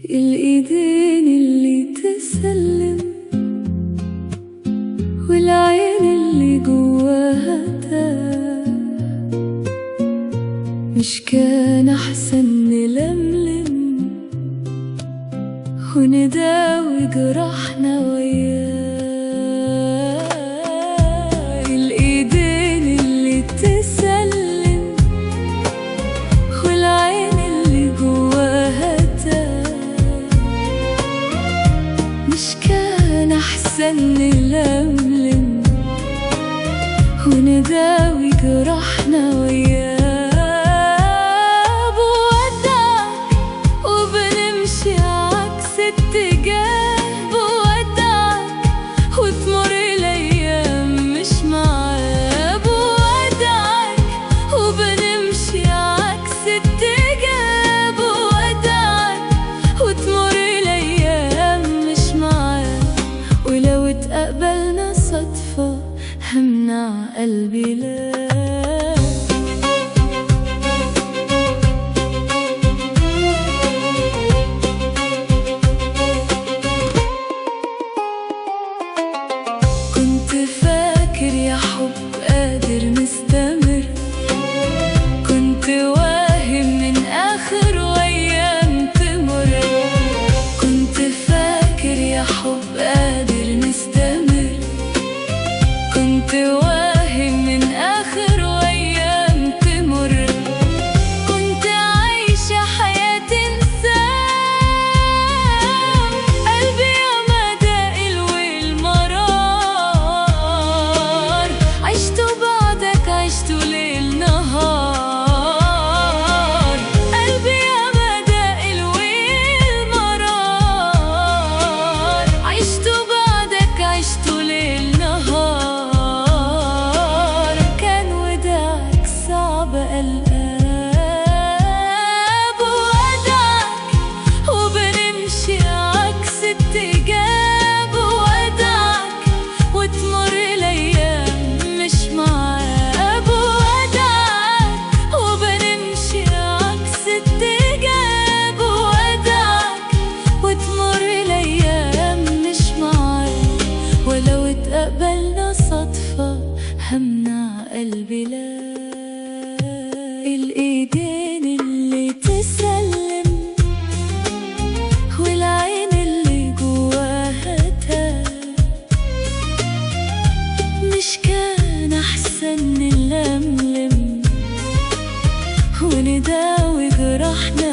الايدين اللي تسلم والعين اللي جواها تاه، مش كان احسن نلملم ونداوي جراحنا وياه؟ الايدين اللي تسلم والعين اللي جواها تاه، مش كان احسن نلملم ونداوي جراحنا وياه؟ اتقابلنا صدفة همنع قلبي لا. كنت فاكر يا حب قادر نستمر، كنت واهم من آخر وأيام تمر. كنت فاكر يا حب قادر نستمر، كنت واهم من آخر وأيام تمر. كنت عايشة حياة إنسان، قلبي يا مدائل والمرار. عشت بعدك عشت ليل نهار، قلبي يا مدائل والمرار. عشت بعدك عشت ليل نهار، كان وداعك صعب الآب. ودعك وبنمشي عكس اتجاه، ودعك وتمر الأيام مش معاه. ودعك وبنمشي عكس اتجاه، ودعك وتمر الأيام مش معاه. ولو اتقابلنا صدفة همنع قلبي لا. الايدين اللي تسلم والعين اللي جواها تاه، مش كان احسن نلملم ونداوي جراحنا